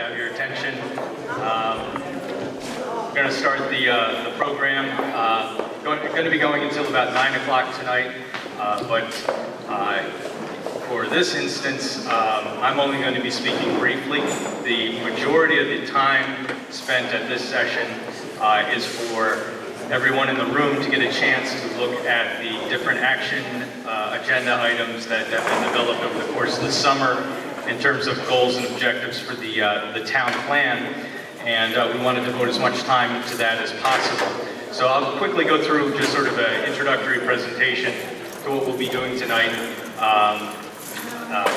have your attention. We're going to start the program. Going to be going until about 9 o'clock tonight, but for this instance, I'm only going to be speaking briefly. The majority of the time spent at this session is for everyone in the room to get a chance to look at the different action agenda items that have been developed over the course of the summer in terms of goals and objectives for the town plan. And we want to devote as much time to that as possible. So I'll quickly go through just sort of an introductory presentation to what we'll be doing tonight.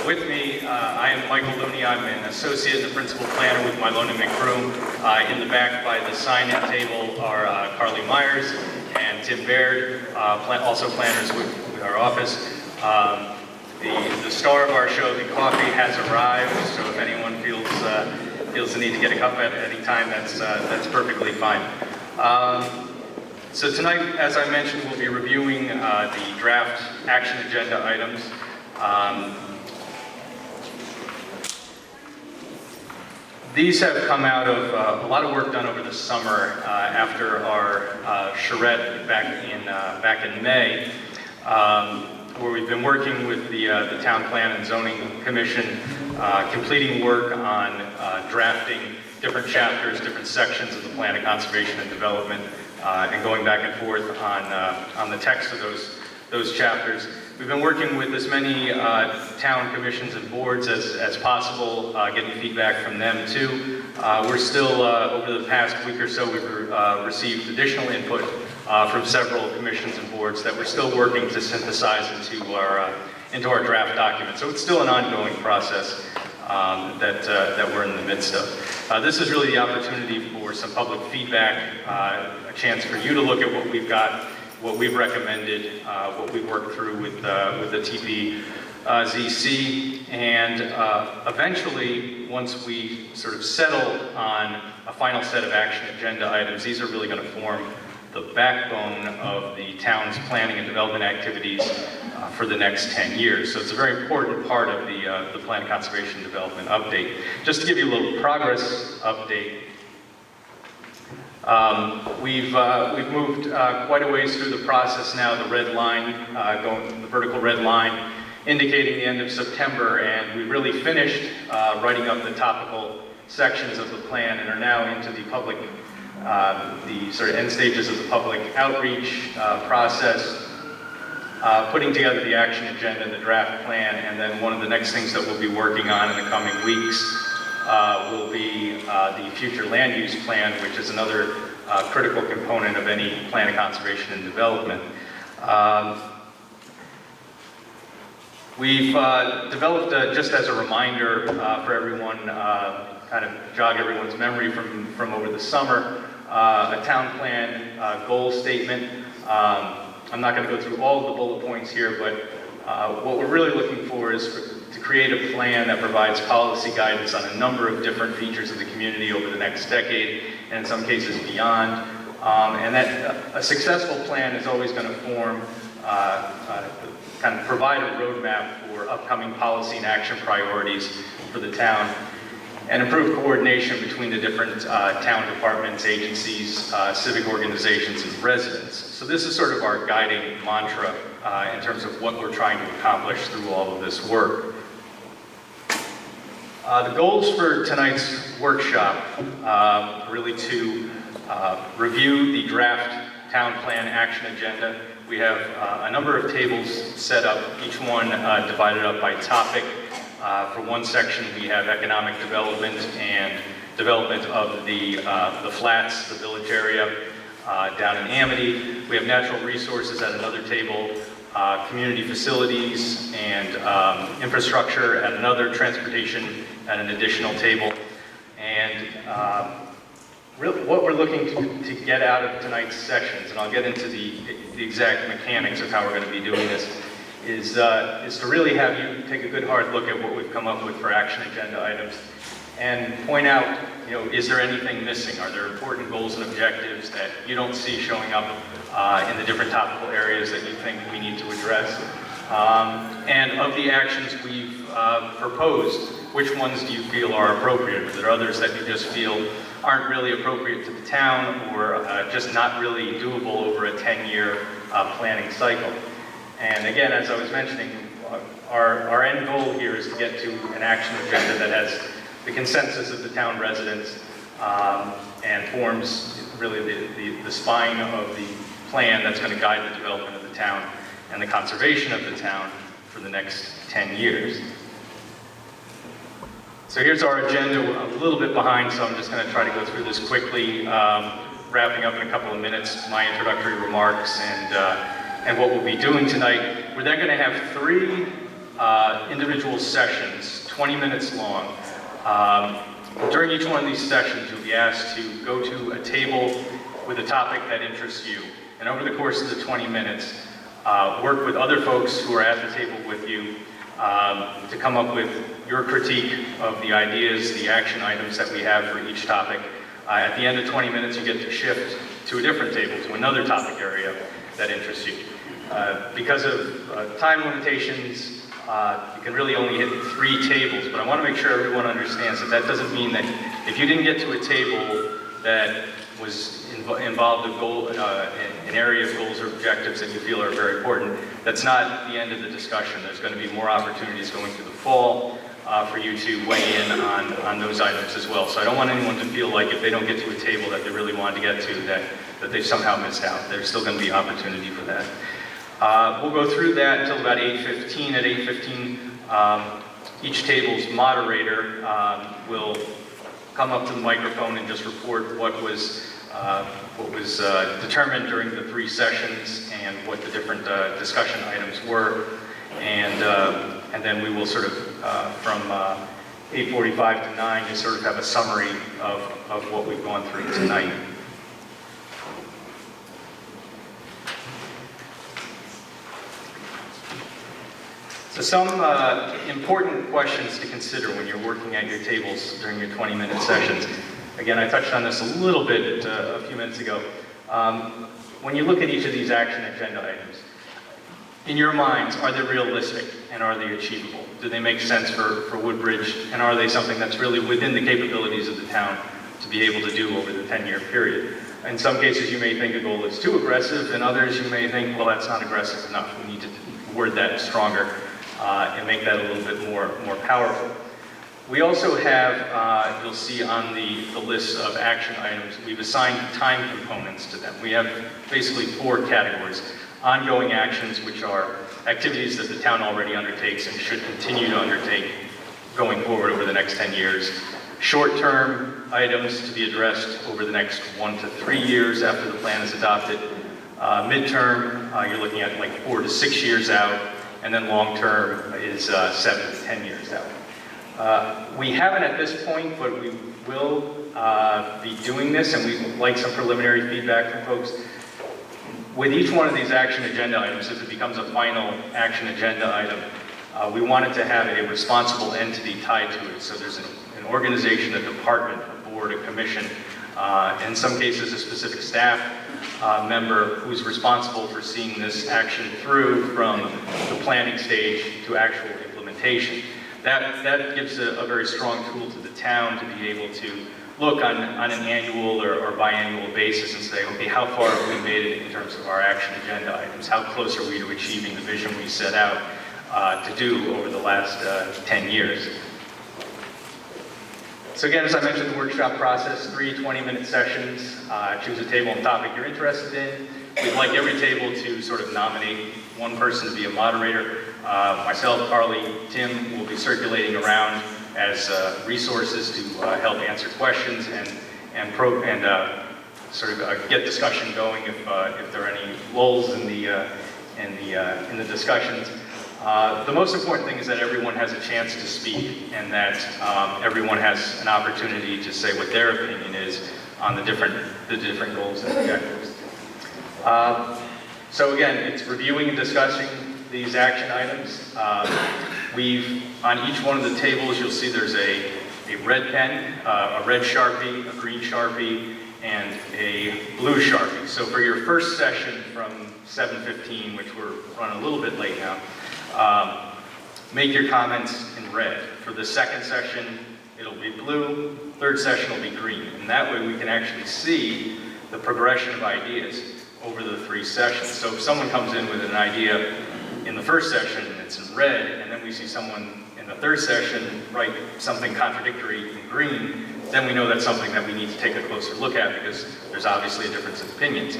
With me, I am Michael Looney. I'm an associate and the principal planner with Mylone and McBroom. In the back by the sign-in table are Carly Myers and Tim Baird, also planners with our office. The star of our show, the coffee, has arrived, so if anyone feels the need to get a cup at any time, that's perfectly fine. So tonight, as I mentioned, we'll be reviewing the draft action agenda items. These have come out of a lot of work done over the summer after our charrette back in May, where we've been working with the Town Plan and Zoning Commission, completing work on drafting different chapters, different sections of the Plan of Conservation and Development, and going back and forth on the text of those chapters. We've been working with as many town commissions and boards as possible, getting feedback from them too. We're still, over the past week or so, we've received additional input from several commissions and boards that we're still working to synthesize into our draft document. So it's still an ongoing process that we're in the midst of. This is really the opportunity for some public feedback, a chance for you to look at what we've got, what we've recommended, what we've worked through with the TPZC, and eventually, once we sort of settle on a final set of action agenda items, these are really going to form the backbone of the town's planning and development activities for the next 10 years. So it's a very important part of the Plan of Conservation and Development update. Just to give you a little progress update, we've moved quite a ways through the process now. The red line, the vertical red line, indicating the end of September, and we really finished writing up the topical sections of the plan and are now into the public, the sort of end stages of the public outreach process, putting together the action agenda, the draft plan, and then one of the next things that we'll be working on in the coming weeks will be the future land use plan, which is another critical component of any plan of conservation and development. We've developed, just as a reminder for everyone, kind of jog everyone's memory from over the summer, a town plan goal statement. I'm not going to go through all of the bullet points here, but what we're really looking for is to create a plan that provides policy guidance on a number of different features of the community over the next decade, and in some cases beyond. And that a successful plan is always going to form, kind of provide a roadmap for upcoming policy and action priorities for the town, and improve coordination between the different town departments, agencies, civic organizations, and residents. So this is sort of our guiding mantra in terms of what we're trying to accomplish through all of this work. The goals for tonight's workshop really to review the draft town plan action agenda. We have a number of tables set up, each one divided up by topic. For one section, we have economic development and development of the flats, the village area down in Amity. We have natural resources at another table, community facilities and infrastructure at another, transportation at an additional table. And really what we're looking to get out of tonight's sessions, and I'll get into the exact mechanics of how we're going to be doing this, is to really have you take a good hard look at what we've come up with for action agenda items and point out, is there anything missing? Are there important goals and objectives that you don't see showing up in the different topical areas that you think we need to address? And of the actions we've proposed which ones do you feel are appropriate? Are there others that you just feel aren't really appropriate to the town, or just not really doable over a 10-year planning cycle? And again, as I was mentioning, our end goal here is to get to an action agenda that has the consensus of the town residents and forms really the spine of the plan that's going to guide the development of the town and the conservation of the town for the next 10 years. So here's our agenda, a little bit behind, so I'm just going to try to go through this quickly, wrapping up in a couple of minutes, my introductory remarks and what we'll be doing tonight. We're then going to have 3 individual sessions, 20 minutes long. During each one of these sessions, you'll be asked to go to a table with a topic that interests you. And over the course of the 20 minutes, work with other folks who are at the table with you to come up with your critique of the ideas, the action items that we have for each topic. At the end of 20 minutes, you get to shift to a different table, to another topic area that interests you. Because of time limitations, you can really only hit 3 tables, but I want to make sure everyone understands that that doesn't mean that if you didn't get to a table that was involved a goal, an area of goals or objectives that you feel are very important, that's not the end of the discussion. There's going to be more opportunities going through the fall for you to weigh in on those items as well. So I don't want anyone to feel like if they don't get to a table that they really wanted to get to, that they've somehow missed out. There's still going to be opportunity for that. We'll go through that until about 8:15. At 8:15, each table's moderator will come up to the microphone and just report what was determined during the 3 sessions and what the different discussion items were, and then we will sort of from 8:45 to 9 just sort of have a summary of what we've gone through tonight. So some important questions to consider when you're working at your tables during your 20-minute sessions. Again, I touched on this a little bit a few minutes ago. When you look at each of these action agenda items, in your minds, are they realistic and are they achievable? Do they make sense for Woodbridge, and are they something that's really within the capabilities of the town to be able to do over the 10-year period? In some cases, you may think a goal is too aggressive, and others you may think, well, that's not aggressive enough. We need to word that stronger and make that a little bit more powerful. We also have, you'll see on the list of action items, we've assigned time components to them. We have basically 4 categories. Ongoing actions, which are activities that the town already undertakes and should continue to undertake going forward over the next 10 years. Short-term items to be addressed over the next 1 to 3 years after the plan is adopted. Midterm, you're looking at like 4 to 6 years out, and then long-term is 7 to 10 years out. We haven't at this point, but we will be doing this, and we'd like some preliminary feedback from folks. With each one of these action agenda items, if it becomes a final action agenda item, we wanted to have a responsible entity tied to it. So there's an organization, a department, a board, a commission, in some cases a specific staff member who's responsible for seeing this action through from the planning stage to actual implementation. That gives a very strong tool to the town to be able to look on an annual or biannual basis and say, okay, how far have we made it in terms of our action agenda items? How close are we to achieving the vision we set out to do over the last 10 years? So again, as I mentioned, the workshop process, 3 20-minute sessions. Choose a table and topic you're interested in. We'd like every table to sort of nominate one person to be a moderator. Myself, Carly, Tim will be circulating around as resources to help answer questions and sort of get discussion going if there are any lulls in the discussions. The most important thing is that everyone has a chance to speak, and that everyone has an opportunity to say what their opinion is on the different goals and objectives. So again, it's reviewing and discussing these action items. On each one of the tables, you'll see there's a red pen, a red Sharpie, a green Sharpie, and a blue Sharpie. So for your first session from 7:15, which we're running a little bit late now, make your comments in red. For the second session, it'll be blue, third session will be green. And that way we can actually see the progression of ideas over the 3 sessions. So if someone comes in with an idea in the first session, it's in red, and then we see someone in the third session write something contradictory in green, then we know that's something that we need to take a closer look at because there's obviously a difference in opinions.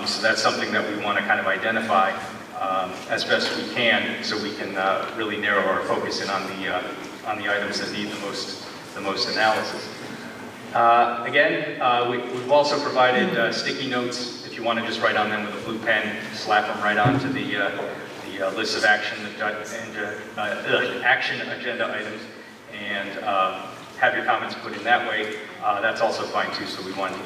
So that's something that we want to kind of identify as best we can, so we can really narrow our focus in on the items that need the most analysis. Again, we've also provided sticky notes if you want to just write on them with a blue pen, slap them right onto the list of action agenda items, and have your comments put in that way. That's also fine too. So we wanted to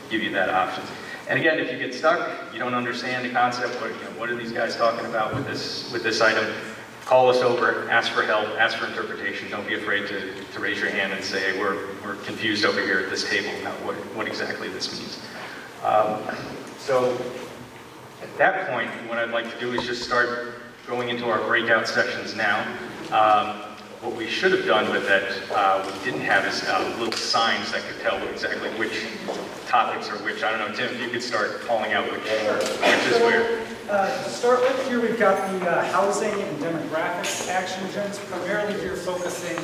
give you that option. And again, if you get stuck, you don't understand the concept, what are these guys talking about with this item, call us over, ask for help, ask for interpretation. Don't be afraid to raise your hand and say, hey, we're confused over here at this table about what exactly this means. So at that point, what I'd like to do is just start going into our breakout sessions now. What we should have done with that, we didn't have is little signs that could tell exactly which topics are which. I don't know, Tim, if you could start calling out which is where. To start with, here we've got the housing and demographics action agendas, primarily here focusing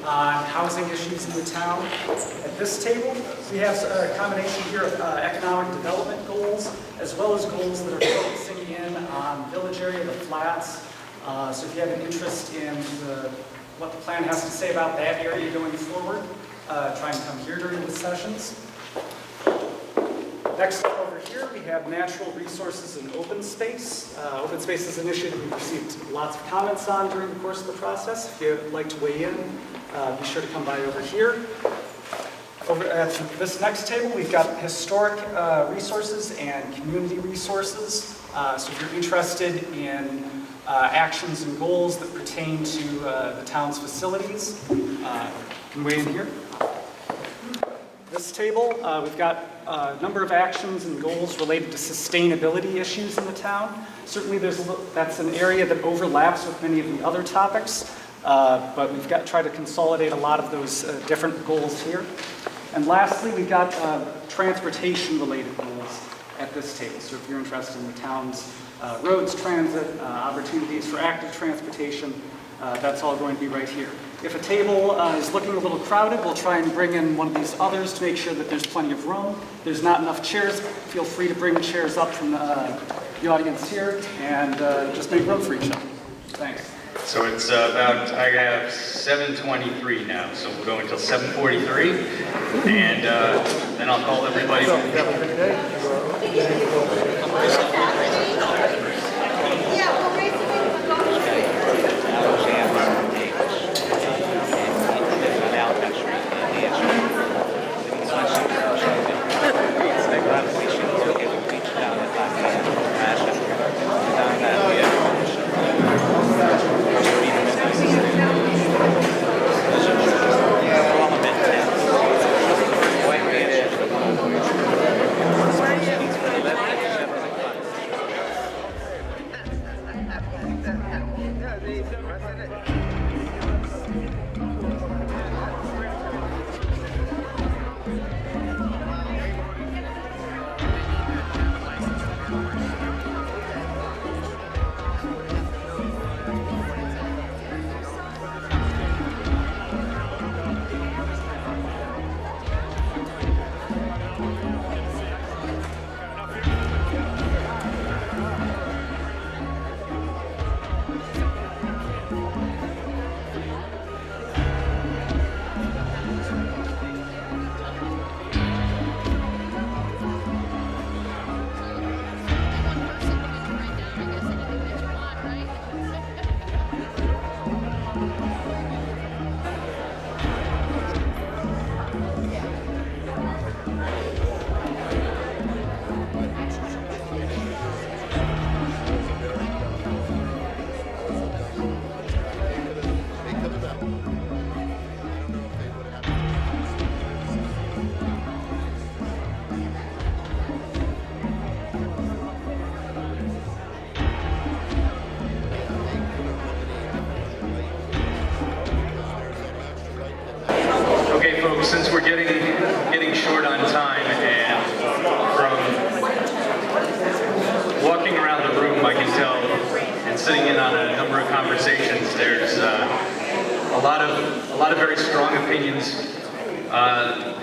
on housing issues in the town. At this table, we have a combination here of economic development goals, as well as goals that are focusing in on village area, the flats. So if you have an interest in what the plan has to say about that area going forward, try and come here during the sessions. Next up over here, we have natural resources and open space. Open space is an issue that we've received lots of comments on during the course of the process. If you'd like to weigh in, be sure to come by over here. Over at this next table, we've got historic resources and community resources. So if you're interested in actions and goals that pertain to the town's facilities, you can weigh in here. This table, we've got a number of actions and goals related to sustainability issues in the town. Certainly that's an area that overlaps with many of the other topics, but we've tried to consolidate a lot of those different goals here. And lastly, we've got transportation-related goals at this table. So if you're interested in the town's roads, transit, opportunities for active transportation, that's all going to be right here. If a table is looking a little crowded, we'll try and bring in one of these others to make sure that there's plenty of room. If there's not enough chairs, feel free to bring chairs up from the audience here and just make room for each other. Thanks. So it's about, I have 7:23 now, so we'll go until 7:43, and then I'll call everybody. So, have a good day. since we're getting short on time, and from walking around the room, I can tell, and sitting in on a number of conversations, there's a lot of very strong opinions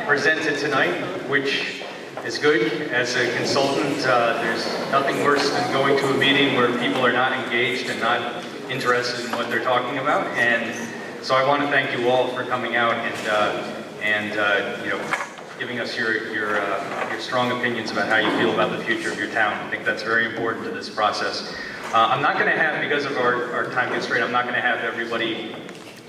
presented tonight, which is good. As a consultant, there's nothing worse than going to a meeting where people are not engaged and not interested in what they're talking about. And so I want to thank you all for coming out and you know, giving us your strong opinions about how you feel about the future of your town. I think that's very important to this process. I'm not going to have, because of our time constraint, I'm not going to have everybody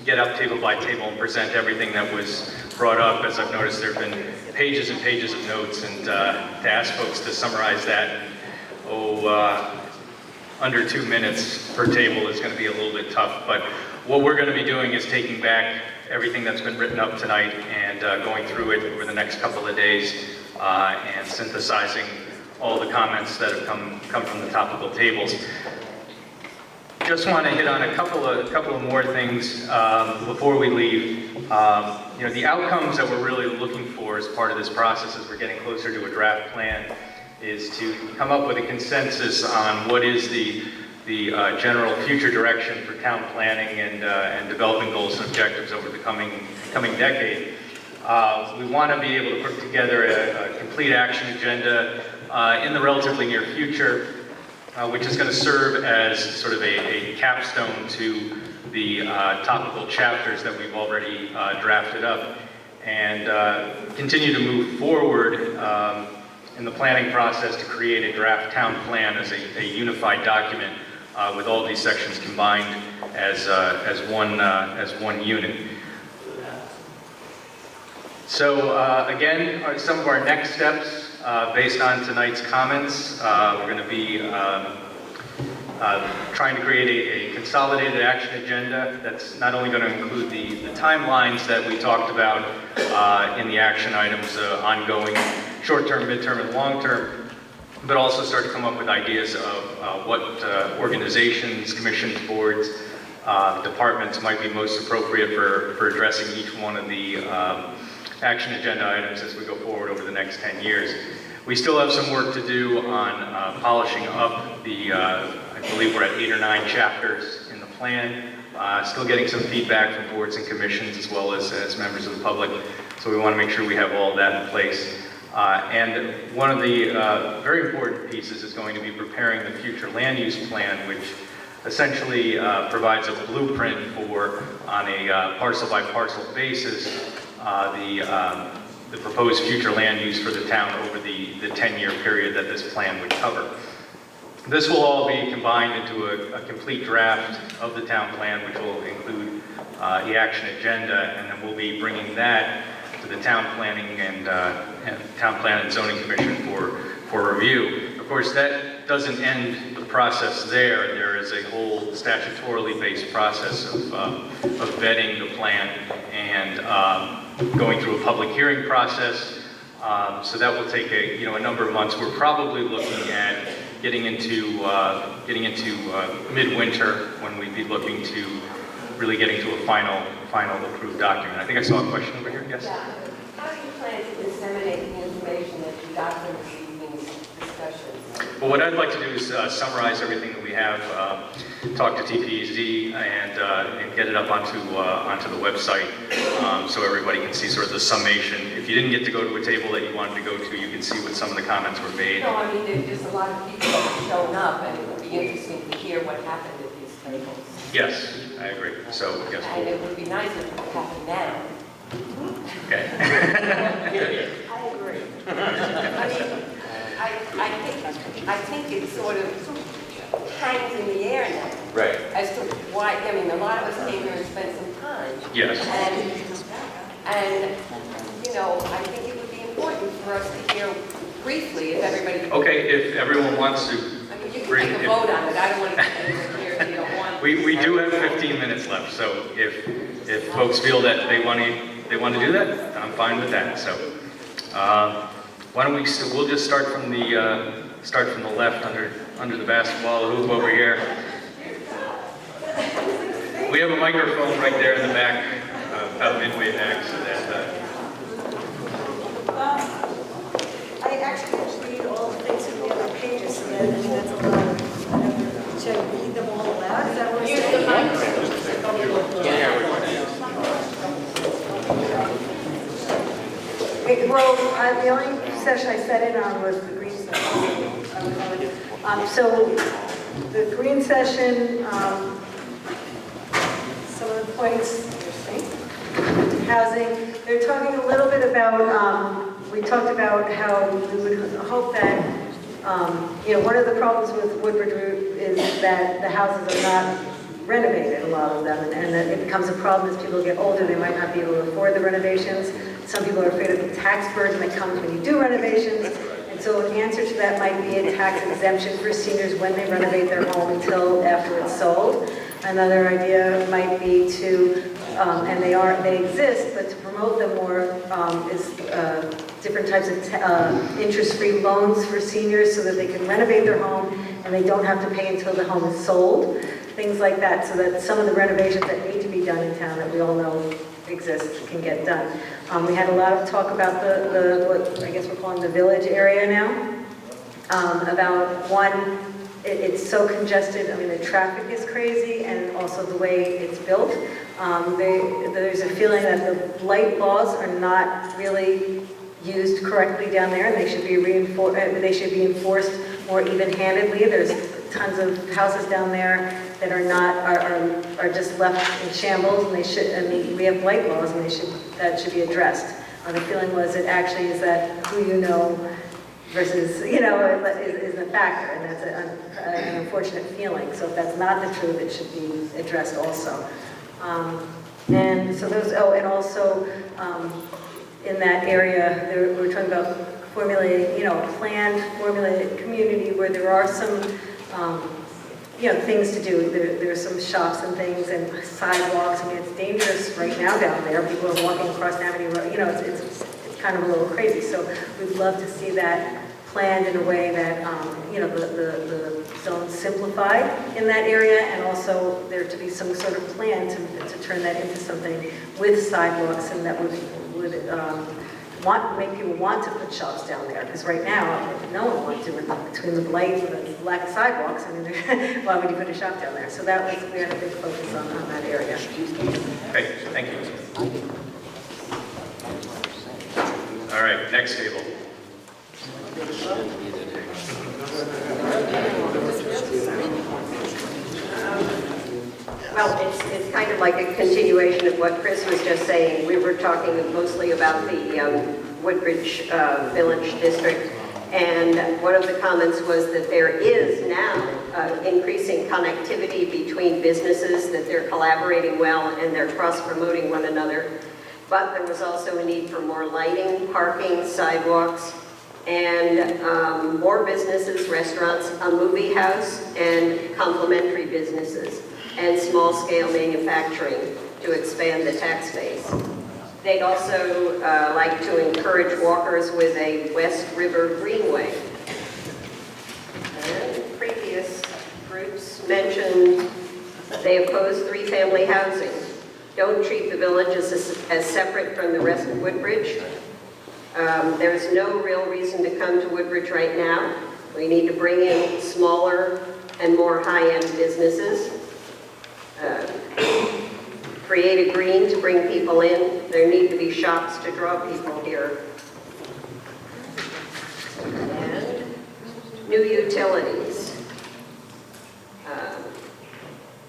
get up table by table and present everything that was brought up. As I've noticed, there have been pages and pages of notes, and to ask folks to summarize that, under 2 minutes per table is going to be a little bit tough. But what we're going to be doing is taking back everything that's been written up tonight and going through it over the next couple of days and synthesizing all the comments that have come from the topical tables. Just want to hit on a couple of more things before we leave. You know, the outcomes that we're really looking for as part of this process, as we're getting closer to a draft plan, is to come up with a consensus on what is the general future direction for town planning and developing goals and objectives over the coming decade. We want to be able to put together a complete action agenda in the relatively near future, which is going to serve as sort of a capstone to the topical chapters that we've already drafted up, and continue to move forward in the planning process to create a draft town plan as a unified document with all these sections combined as one unit. So again, some of our next steps based on tonight's comments, we're going to be trying to create a consolidated action agenda that's not only going to include the timelines that we talked about in the action items, ongoing, short-term, mid-term, and long-term, but also start to come up with ideas of what organizations, commissions, boards, departments might be most appropriate for addressing each one of the action agenda items as we go forward over the next 10 years. We still have some work to do on polishing up the, I believe we're at 8 or 9 chapters in the plan. Still getting some feedback from boards and commissions as well as members of the public. So we want to make sure we have all of that in place. And one of the very important pieces is going to be preparing the future land use plan, which essentially provides a blueprint for, on a parcel by parcel basis, the proposed future land use for the town over the 10-year period that this plan would cover. This will all be combined into a complete draft of the town plan, which will include the action agenda, and then we'll be bringing that to the town planning and town plan and zoning commission for review. Of course, that doesn't end the process there. There is a whole statutorily based process of vetting the plan and going through a public hearing process. So that will take a number of months. We're probably looking at getting into midwinter when we'd be looking to really getting to a final approved document. I think I saw a question over here. Yes. Yeah. How do you plan to disseminate the information that you got from these evening's discussions? Well, what I'd like to do is summarize everything that we have, talk to TPZ, and get it up onto the website so everybody can see sort of the summation. If you didn't get to go to a table that you wanted to go to, you can see what some of the comments were made. No, I mean, there's just a lot of people that have shown up, and it would be interesting to hear what happened at these tables. Yes, I agree. So, yes. And it would be nice if it would happen now. Okay. I agree. I think it sort of hangs in the air now. Right. As to why, I mean, a lot of us came here and spent some time. Yes. And you know, I think it would be important for us to hear briefly if everybody... Okay, if everyone wants to. I mean, you can take a vote on it. I don't want to get anyone here if you don't want to. We do have 15 minutes left, so if folks feel that they want to do that, I'm fine with that. So why don't we'll just start from the left under the basketball hoop over here. We have a microphone right there in the back, about midway back, so that Well, the only session I sat in on was the green session. So the green session, some of the points, housing, they're talking a little bit about, we talked about how we would hope that, one of the problems with Woodbridge is that the houses are not renovated, a lot of them, and that it becomes a problem as people get older, they might not be able to afford the renovations. Some people are afraid of the tax burden that comes when you do renovations. And so an answer to that might be a tax exemption for seniors when they renovate their home until after it's sold. Another idea might be to, and they exist, but to promote them more is different types of interest-free loans for seniors so that they can renovate their home and they don't have to pay until the home is sold. Things like that, so that some of the renovations that need to be done in town that we all know exist can get done. We had a lot of talk about what I guess we're calling the village area now. About one, it's so congested. I mean, the traffic is crazy, and also the way it's built. There's a feeling that the blight laws are not really used correctly down there, and they should be reinforced. They should be enforced more even-handedly. There's tons of houses down there that are just left in shambles, and they should. I mean, we have blight laws, and that should be addressed. The feeling was it actually is that who you know versus is a factor, and that's an unfortunate feeling. So if that's not the truth, it should be addressed also. And so those. Oh, and also in that area, we're talking about formulating, a planned, formulated community where there are some. Things to do. There's some shops and things and sidewalks. I mean, it's dangerous right now down there. People are walking across Avenue Road. It's kind of a little crazy. So we'd love to see that planned in a way that, the zone's simplified in that area, and also there to be some sort of plan to turn that into something with sidewalks, and that would make people want to put shops down there, because right now, no one wants to, between the blight and the lack of sidewalks, I mean, why would you put a shop down there? So we had a big focus on that area. Okay, thank you. All right, next table. Well, it's kind of like a continuation of what Chris was just saying. We were talking mostly about the Woodbridge Village District, and one of the comments was that there is now increasing connectivity between businesses, that they're collaborating well and they're cross-promoting one another. But there was also a need for more lighting, parking, sidewalks, and more businesses, restaurants, a movie house, and complementary businesses, and small-scale manufacturing to expand the tax base. They'd also like to encourage walkers with a West River Greenway. And previous groups mentioned they oppose three-family housing. Don't treat the village as separate from the rest of Woodbridge. There's no real reason to come to Woodbridge right now. We need to bring in smaller and more high-end businesses. Create a green to bring people in. There need to be shops to draw people here. And new utilities.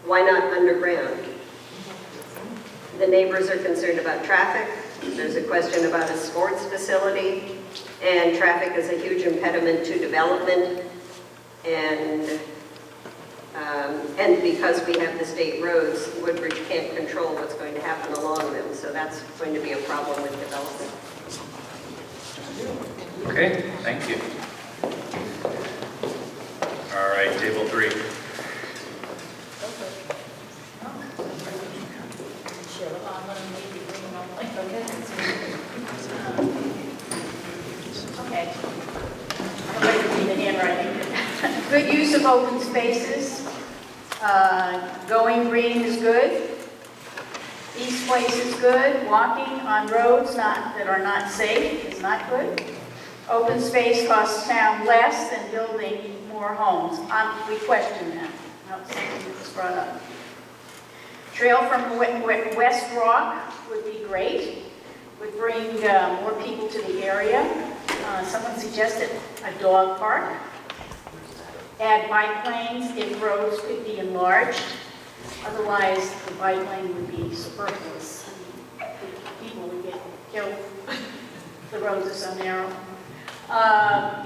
Why not underground? The neighbors are concerned about traffic. There's a question about a sports facility, and traffic is a huge impediment to development. And because we have the state roads, Woodbridge can't control what's going to happen along them, so that's going to be a problem with development. Okay, thank you. All right, table 3. Okay. I'm going to read the handwriting. Good use of open spaces. Going green is good. East Place is good. Walking on roads that are not safe is not good. Open space costs town less than building more homes. We question that. That's something that was brought up. Trail from West Rock would be great. would bring more people to the area. Someone suggested a dog park. Add bike lanes if roads could be enlarged. Otherwise, the bike lane would be superfluous. People would get killed. The roads are so narrow.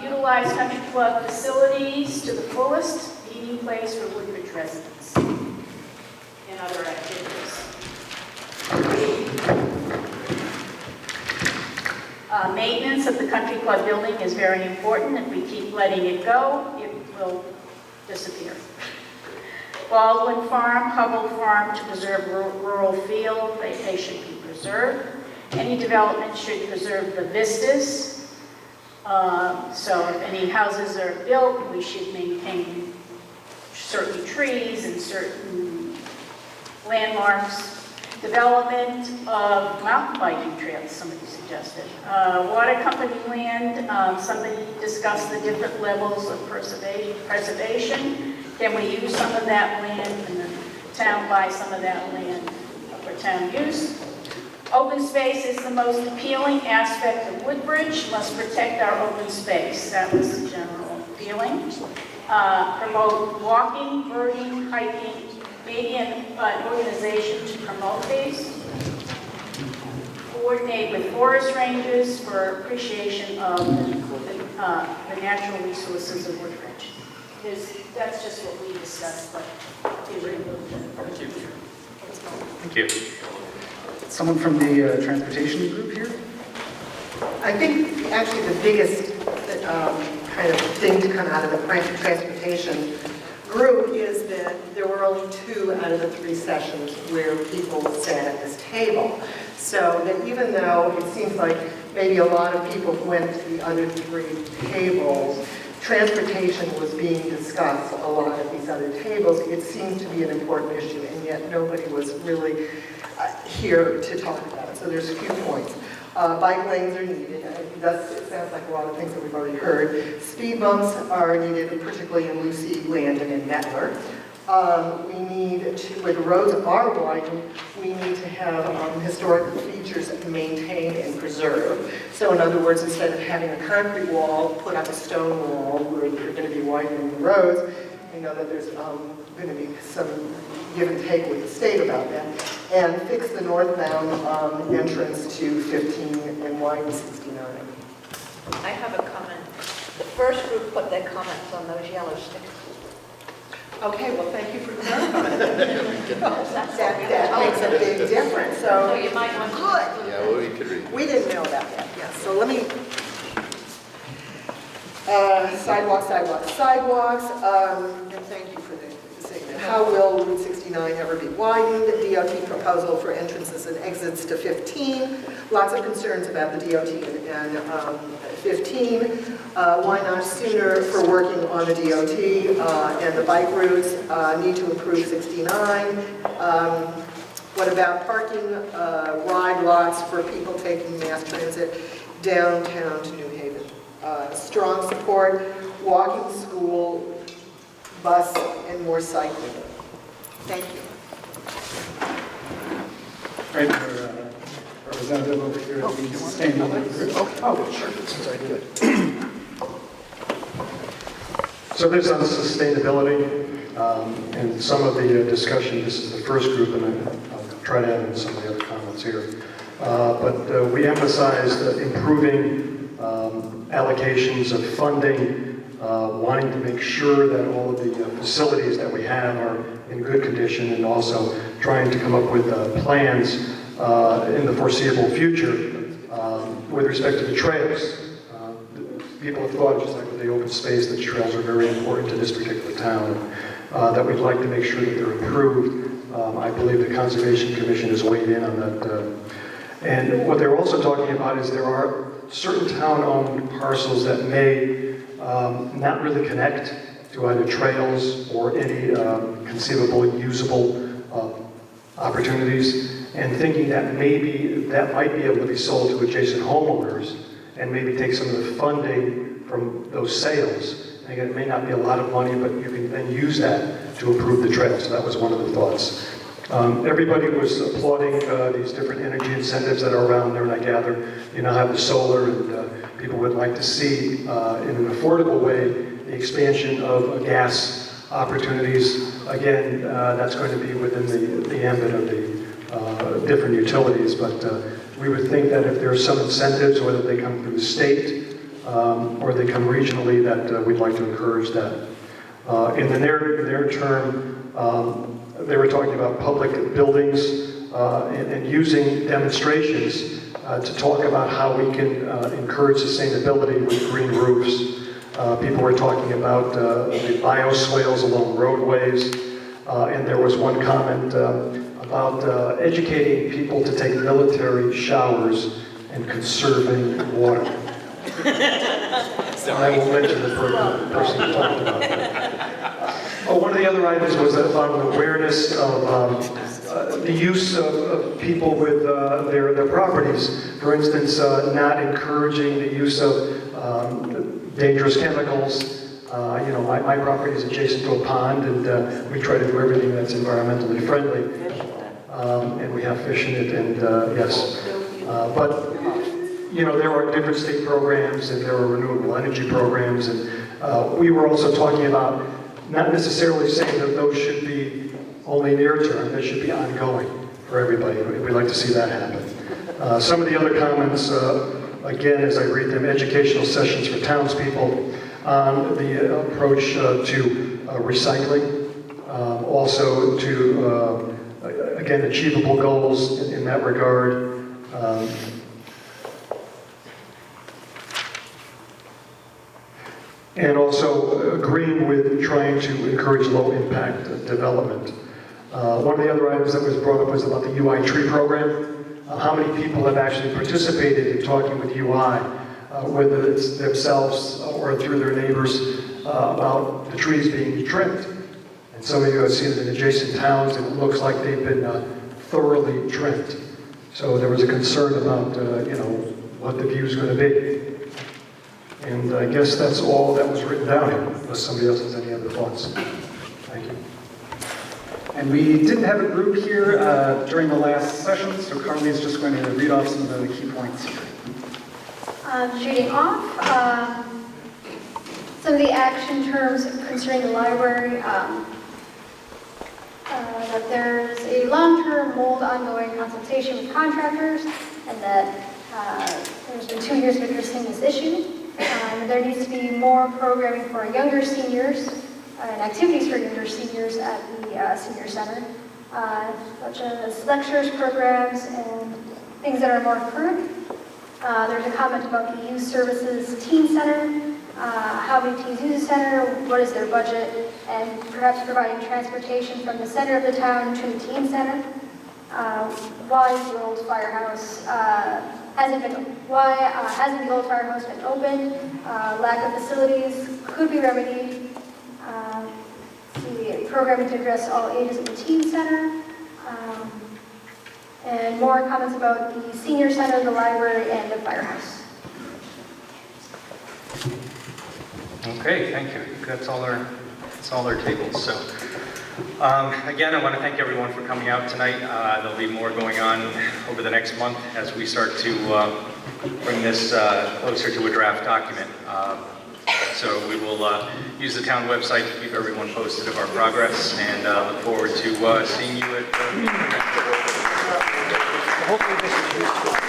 Utilize country club facilities to the fullest, meeting place for Woodbridge residents and other activities. Maintenance of the country club building is very important. If we keep letting it go, it will disappear. Baldwin Farm, Hubble Farm to preserve rural feel, they should be preserved. Any development should preserve the vistas. So if any houses are built, we should maintain certain trees and certain landmarks. Development of mountain biking trails, somebody suggested. Water company land, somebody discussed the different levels of preservation. Can we use some of that land and the town buy some of that land for town use? Open space is the most appealing aspect of Woodbridge. Must protect our open space. That was the general feeling. Promote walking, birding, hiking, maybe an organization to promote these. Coordinate with forest rangers for appreciation of the natural resources of Woodbridge. That's just what we discussed, but it removed it. Thank you. Thank you. Someone from the transportation group here? I think actually the biggest kind of thing to come out of the transportation group is that there were only 2 out of the 3 sessions where people sat at this table. So that even though it seems like maybe a lot of people went to the other 3 tables, transportation was being discussed a lot at these other tables. It seemed to be an important issue, and yet nobody was really here to talk about it. So there's a few points. Bike lanes are needed. It sounds like a lot of things that we've already heard. Speed bumps are needed, particularly in Lucy, Landon, and Mettler. We need to, where the roads are widened, we need to have historical features maintained and preserved. So in other words, instead of having a concrete wall, put up a stone wall where you're going to be widening the roads. We know that there's going to be some give and take with the state about that. And fix the northbound entrance to 15 and widen 69. I have a comment. The first group put their comments on those yellow stickers. Okay, well, thank you for clarifying. That makes a big difference. So So you might want to... good. Yeah, well, we could read. We didn't know about that, yes. So let me, sidewalks. And thank you for saying that. How will Route 69 ever be widened? DOT proposal for entrances and exits to 15. Lots of concerns about the DOT and 15. Why not sooner for working on the DOT and the bike routes? Need to improve 69. What about parking ride lots for people taking mass transit downtown to New Haven? Strong support, walking to school, bus, and more cycling. Thank you. Right, our representative over here at the sustainability group. Oh, sure. So this on sustainability, and some of the discussion, this is the first group, and I'll try to add in some of the other comments here. But we emphasized improving allocations of funding, wanting to make sure that all of the facilities that we have are in good condition, and also trying to come up with plans in the foreseeable future with respect to the trails. People have thought, just like with the open space, that trails are very important to this particular town, that we'd like to make sure that they're improved. I believe the Conservation Commission has weighed in on that. And what they're also talking about is there are certain town-owned parcels that may not really connect to either trails or any conceivable usable opportunities, and thinking that maybe that might be able to be sold to adjacent homeowners and maybe take some of the funding from those sales. And again, it may not be a lot of money, but you can then use that to improve the trails. So that was one of the thoughts. Everybody was applauding these different energy incentives that are around there, and I gather you now have the solar, and people would like to see in an affordable way the expansion of gas opportunities. Again, that's going to be within the ambit of the different utilities, but we would think that if there are some incentives, whether they come through the state or they come regionally, that we'd like to encourage that. In the near term, they were talking about public buildings and using demonstrations to talk about how we can encourage sustainability with green roofs. People were talking about the bioswales along roadways, and there was one comment about educating people to take military showers and conserving water. I will mention the person who talked about that. One of the other items was about an awareness of the use of people with their properties. For instance, not encouraging the use of dangerous chemicals. My property is adjacent to a pond, and we try to do everything that's environmentally friendly. And we have fish in it, and yes. But there are different state programs, and there are renewable energy programs, and we were also talking about not necessarily saying that those should be only near term, they should be ongoing for everybody. We'd like to see that happen. Some of the other comments, again, as I read them, educational sessions for townspeople on the approach to recycling, also to, again, achievable goals in that regard. And also agreeing with trying to encourage low-impact development. One of the other items that was brought up was about the UI tree program. How many people have actually participated in talking with UI, whether it's themselves or through their neighbors, about the trees being trimmed. And some of you have seen it in adjacent towns, and it looks like they've been thoroughly trimmed. So there was a concern about, what the view is going to be. And I guess that's all that was written down here, unless somebody else has any other thoughts. Thank you. And we didn't have a group here during the last session, so Carly's just going to read off some of the key points here. Reading off some of the action terms concerning the library. That there's a long-term mold ongoing consultation with contractors, and that there's been 2 years of addressing this issue. There needs to be more programming for younger seniors and activities for younger seniors at the senior center, such as lectures, programs, and things that are more current. There's a comment about the youth services teen center, how many teens use the center, what is their budget, and perhaps providing transportation from the center of the town to the teen center. Why the old firehouse hasn't the old firehouse been opened? Lack of facilities could be remedied. The programming to address all ages in the teen center. And more comments about the senior center, the library, and the firehouse. Okay, thank you. That's all our tables. So, again, I want to thank everyone for coming out tonight. There'll be more going on over the next month as we start to bring this closer to a draft document. So we will use the town website to keep everyone posted of our progress, and look forward to seeing you at the meeting. Hopefully this is useful.